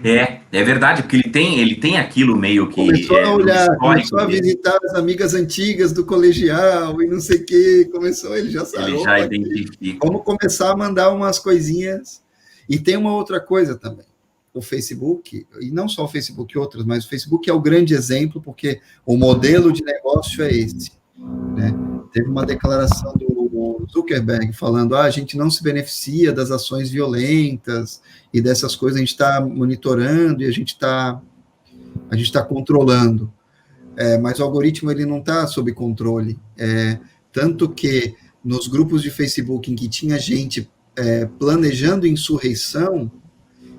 É verdade, porque ele tem aquilo meio que... Começou a olhar, começou a visitar as amigas antigas do colegial e não sei o que, ele já sabe. Ele já identifica. Vamos começar a mandar umas coisinhas. E tem uma outra coisa também. O Facebook, e não só o Facebook, outros, mas o Facebook é o grande exemplo, porque o modelo de negócio é esse. Né? Teve uma declaração do Zuckerberg falando, a gente não se beneficia das ações violentas e dessas coisas, a gente está monitorando e a gente está controlando. Mas o algoritmo ele não está sob controle. Tanto que nos grupos de Facebook em que tinha gente planejando insurreição,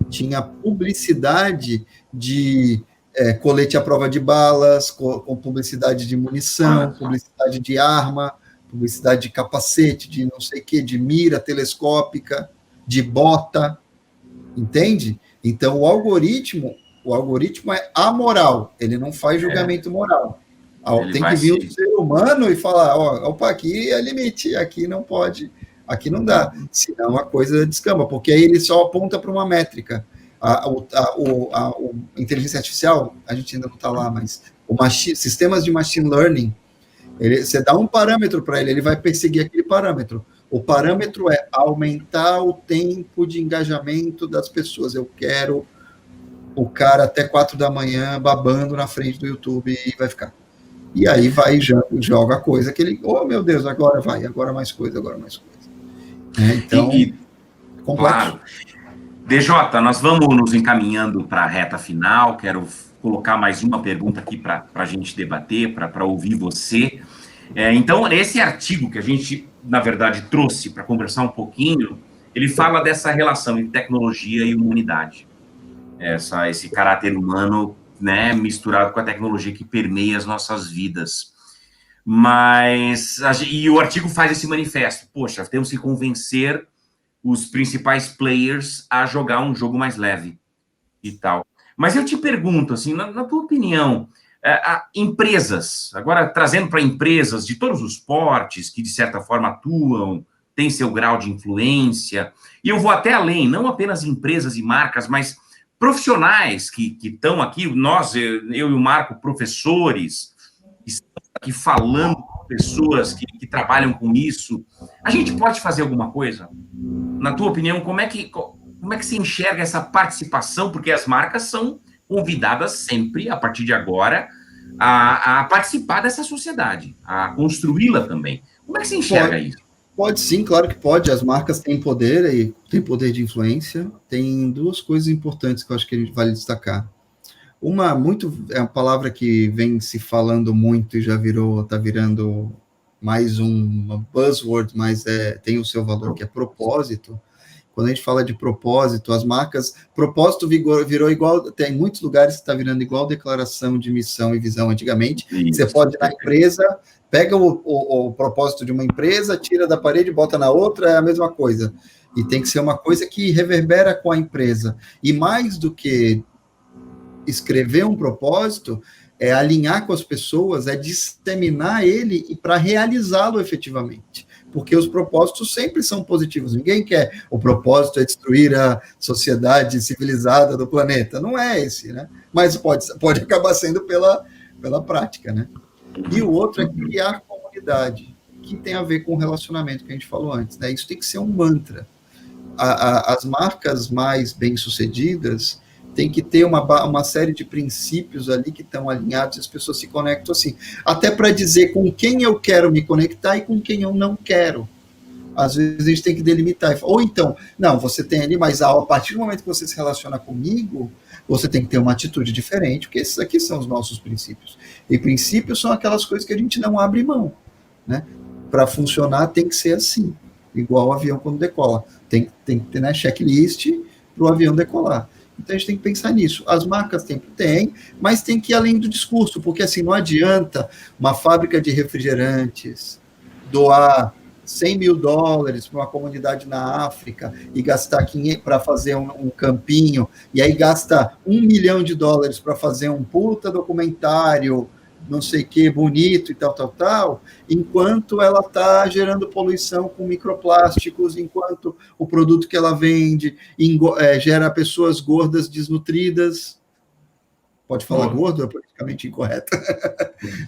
tinha publicidade de colete à prova de balas, com publicidade de munição, publicidade de arma, publicidade de capacete, de não sei o que, de mira telescópica, de bota, entende? Então, o algoritmo é amoral, ele não faz julgamento moral. Tem que vir um ser humano e falar, opa, aqui é limite, aqui não pode, aqui não dá, senão a coisa descamba, porque aí ele só aponta para uma métrica. A inteligência artificial, a gente ainda não está lá, mas sistemas de machine learning, você dá um parâmetro para ele vai perseguir aquele parâmetro. O parâmetro é aumentar o tempo de engajamento das pessoas. Eu quero o cara até 4 da manhã babando na frente do YouTube e vai ficar. E aí joga coisa que ele, meu Deus, agora mais coisa. Então, complexo. Claro. DJ, nós vamos nos encaminhando para a reta final, quero colocar mais uma pergunta aqui para a gente debater, para ouvir você. Então, esse artigo que a gente, na verdade, trouxe para conversar um pouquinho, ele fala dessa relação entre tecnologia e humanidade. Esse caráter humano, né, misturado com a tecnologia que permeia as nossas vidas. E o artigo faz esse manifesto. Poxa, temos que convencer os principais players a jogar um jogo mais leve e tal. Mas eu te pergunto, assim, na tua opinião, empresas, agora trazendo para empresas de todos os portes, que de certa forma atuam, têm seu grau de influência, e eu vou até além, não apenas empresas e marcas, mas profissionais que estão aqui, eu e o Marco, professores, estamos aqui falando com pessoas que trabalham com isso, a gente pode fazer alguma coisa? Na tua opinião, como é que se enxerga essa participação? Porque as marcas são convidadas sempre, a partir de agora, a participar dessa sociedade, a construí-la também. Como é que se enxerga isso? Pode sim, claro que pode. As marcas têm poder e têm poder de influência. Tem 2 coisas importantes que eu acho que a gente vale destacar. Uma palavra que vem se falando muito e já está virando mais uma buzzword, mas tem o seu valor, que é propósito. Quando a gente fala de propósito, as marcas, propósito virou igual, tem muitos lugares que está virando igual declaração de missão e visão antigamente. Isso. Você pode ir na empresa, pega o propósito de uma empresa, tira da parede, bota na outra, é a mesma coisa. E tem que ser uma coisa que reverbera com a empresa. E mais do que escrever um propósito, é alinhar com as pessoas, é disseminar ele e para realizá-lo efetivamente. Porque os propósitos sempre são positivos. Ninguém quer. O propósito é destruir a sociedade civilizada do planeta. Não é esse, né? Mas pode acabar sendo pela prática, né? E o outro é criar comunidade, que tem a ver com o relacionamento que a gente falou antes, né? Isso tem que ser um mantra. As marcas mais bem-sucedidas tem que ter uma série de princípios ali que estão alinhados e as pessoas se conectam assim. Até para dizer com quem eu quero me conectar e com quem eu não quero. Às vezes a gente tem que delimitar. Ou então, não, você tem ali, mas a partir do momento que você se relaciona comigo, você tem que ter uma atitude diferente, porque esses aqui são os nossos princípios. E princípios são aquelas coisas que a gente não abre mão, né? Para funcionar tem que ser assim, igual o avião quando decola. Tem que ter, né, checklist para o avião decolar. Então a gente tem que pensar nisso. As marcas têm, mas tem que ir além do discurso, porque assim, não adianta uma fábrica de refrigerantes doar $100 mil para uma comunidade na África e gastar para fazer um campinho, e aí gasta $1 milhão para fazer um puta documentário, não sei o que, bonito e tal, enquanto ela está gerando poluição com microplásticos, enquanto o produto que ela vende gera pessoas gordas, desnutridas. Pode falar gordo, é politicamente incorreto.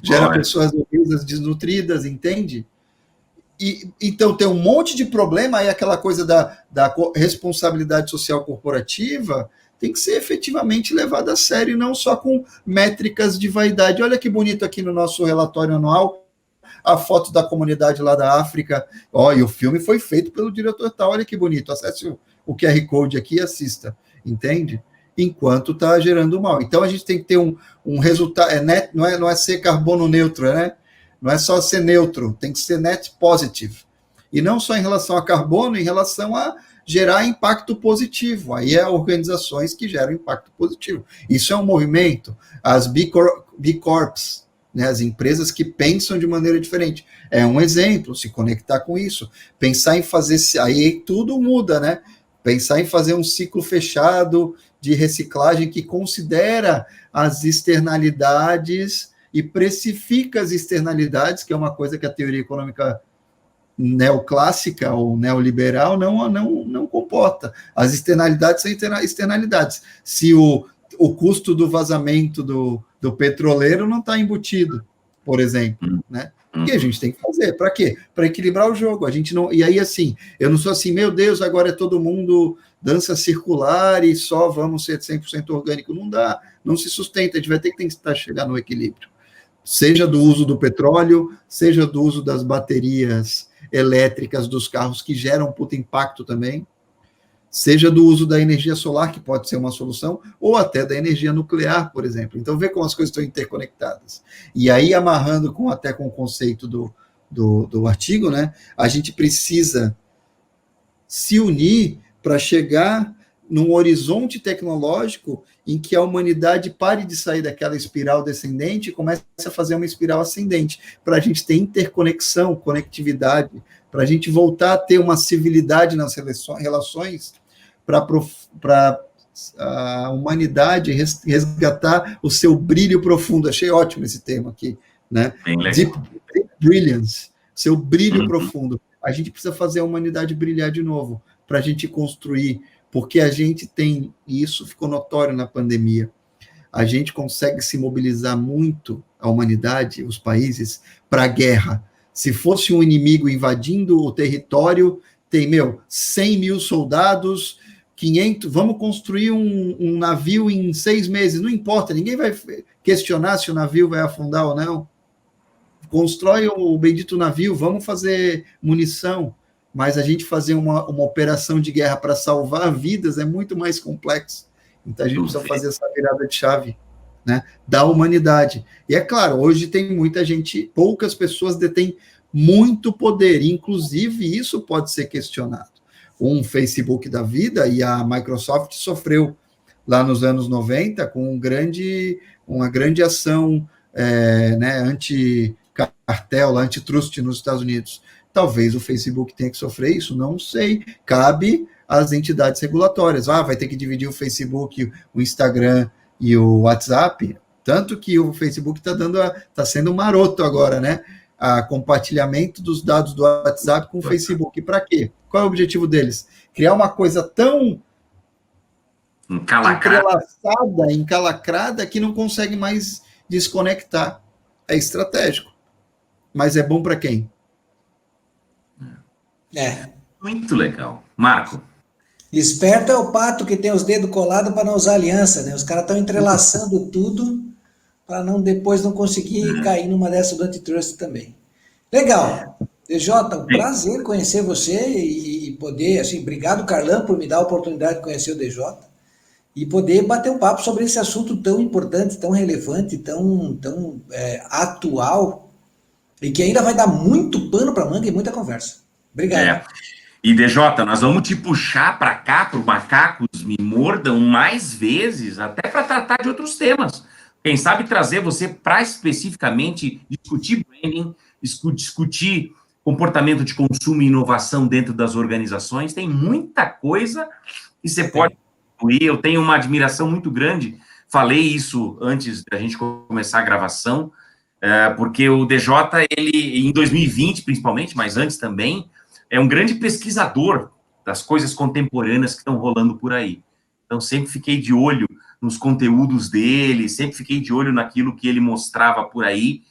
Gera pessoas obesas, desnutridas, entende? Então tem um monte de problema, aí aquela coisa da responsabilidade social corporativa tem que ser efetivamente levada a sério, não só com métricas de vaidade. Olha que bonito aqui no nosso relatório anual, a foto da comunidade lá da África. E o filme foi feito pelo diretor tal, olha que bonito. Acesse o QR Code aqui e assista, entende? Enquanto está gerando mal. Então a gente tem que ter um resultado, não é ser carbono neutro, né? Não é só ser neutro, tem que ser net positive. E não só em relação a carbono, em relação a gerar impacto positivo. Aí é organizações que geram impacto positivo. Isso é um movimento. As B Corps, né, as empresas que pensam de maneira diferente. É um exemplo, se conectar com isso. Pensar em fazer... Aí tudo muda, né? Pensar em fazer um ciclo fechado de reciclagem que considera as externalidades e precifica as externalidades, que é uma coisa que a teoria econômica neoclássica ou neoliberal não comporta. As externalidades são externalidades. Se o custo do vazamento do petroleiro não está embutido, por exemplo, né? O que a gente tem que fazer? Para quê? Para equilibrar o jogo. A gente não. E aí, assim, eu não sou assim, meu Deus, agora é todo mundo dança circular e só vamos ser 100% orgânico. Não dá, não se sustenta. A gente vai ter que tentar chegar no equilíbrio. Seja do uso do petróleo, seja do uso das baterias elétricas dos carros, que geram um puto impacto também, seja do uso da energia solar, que pode ser uma solução, ou até da energia nuclear, por exemplo. Então, vê como as coisas estão interconectadas. E aí, amarrando até com o conceito do artigo, né, a gente precisa se unir para chegar num horizonte tecnológico em que a humanidade pare de sair daquela espiral descendente e comece a fazer uma espiral ascendente, para a gente ter interconexão, conectividade, para a gente voltar a ter uma civilidade nas relações, para a humanidade resgatar o seu brilho profundo. Achei ótimo esse termo aqui, né? Deep brilliance, seu brilho profundo. A gente precisa fazer a humanidade brilhar de novo, para a gente construir, porque a gente tem, e isso ficou notório na pandemia, a gente consegue se mobilizar muito, a humanidade, os países, para a guerra. Se fosse um inimigo invadindo o território, tem, 100 mil soldados, 500, vamos construir um navio em 6 meses, não importa, ninguém vai questionar se o navio vai afundar ou não. Constrói o bendito navio, vamos fazer munição, mas a gente fazer uma operação de guerra para salvar vidas é muito mais complexo. Então a gente precisa fazer essa virada de chave, né, da humanidade. E é claro, hoje tem muita gente, poucas pessoas detêm muito poder, inclusive isso pode ser questionado. Um Facebook da vida, e a Microsoft sofreu lá nos anos 90 com uma grande ação né, anti-cartel, antitrust nos Estados Unidos. Talvez o Facebook tenha que sofrer isso, não sei. Cabe às entidades regulatórias. Vai ter que dividir o Facebook, o Instagram e o WhatsApp. Tanto que o Facebook está sendo maroto agora, né? A compartilhamento dos dados do WhatsApp com o Facebook. Para quê? Qual é o objetivo deles? Criar uma coisa tão entrelaçada, encalacrada, que não consegue mais desconectar. É estratégico. Mas é bom para quem? Muito legal. Marco. Esperto é o pato que tem os dedos colados para não usar aliança, né? Os caras estão entrelaçando tudo para depois não conseguir cair numa dessa do antitrust também. Legal. DJ, um prazer conhecer você e poder, assim, obrigado, Carlão, por me dar a oportunidade de conhecer o DJ e poder bater um papo sobre esse assunto tão importante, tão relevante, tão atual e que ainda vai dar muito pano para manga e muita conversa. Obrigado. E DJ, nós vamos te puxar para cá, para o Macacos Me Mordam mais vezes, até para tratar de outros temas. Quem sabe trazer você para especificamente discutir branding, discutir comportamento de consumo e inovação dentro das organizações. Tem muita coisa que você pode incluir. Eu tenho uma admiração muito grande, falei isso antes da gente começar a gravação, porque o DJ, ele, em 2020 principalmente, mas antes também, é um grande pesquisador das coisas contemporâneas que estão rolando por aí. Então, sempre fiquei de olho nos conteúdos dele, sempre fiquei de olho naquilo que ele mostrava por aí,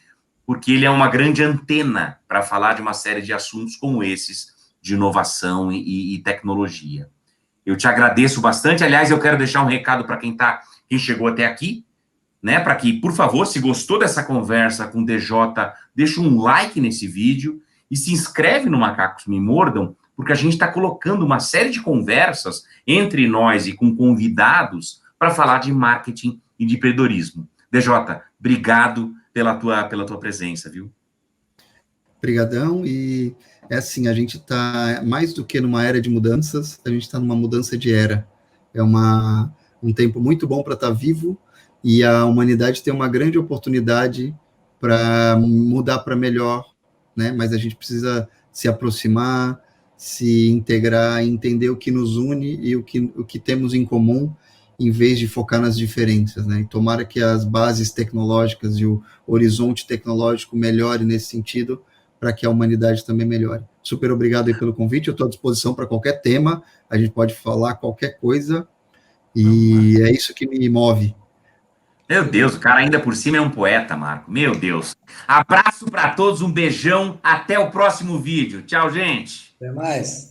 porque ele é uma grande antena para falar de uma série de assuntos como esses, de inovação e tecnologia. Eu te agradeço bastante. Aliás, eu quero deixar um recado para quem chegou até aqui, né? Para que, por favor, se gostou dessa conversa com o DJ, deixa um like nesse vídeo e se inscreve no Macacos Me Mordam, porque a gente está colocando uma série de conversas entre nós e com convidados para falar de marketing e de empreendedorismo. DJ, obrigado pela tua presença, viu? Obrigadão, e é assim, a gente está, mais do que numa era de mudanças, a gente está numa mudança de era. É um tempo muito bom para estar vivo, e a humanidade tem uma grande oportunidade para mudar para melhor, né? Mas a gente precisa se aproximar, se integrar, entender o que nos une e o que temos em comum, em vez de focar nas diferenças, né? E tomara que as bases tecnológicas e o horizonte tecnológico melhore nesse sentido, para que a humanidade também melhore. Super obrigado aí pelo convite, eu estou à disposição para qualquer tema, a gente pode falar qualquer coisa, e é isso que me move. Meu Deus, o cara ainda por cima é um poeta, Marco. Meu Deus. Abraço para todos, um beijão, até o próximo vídeo. Tchau, gente. Até mais.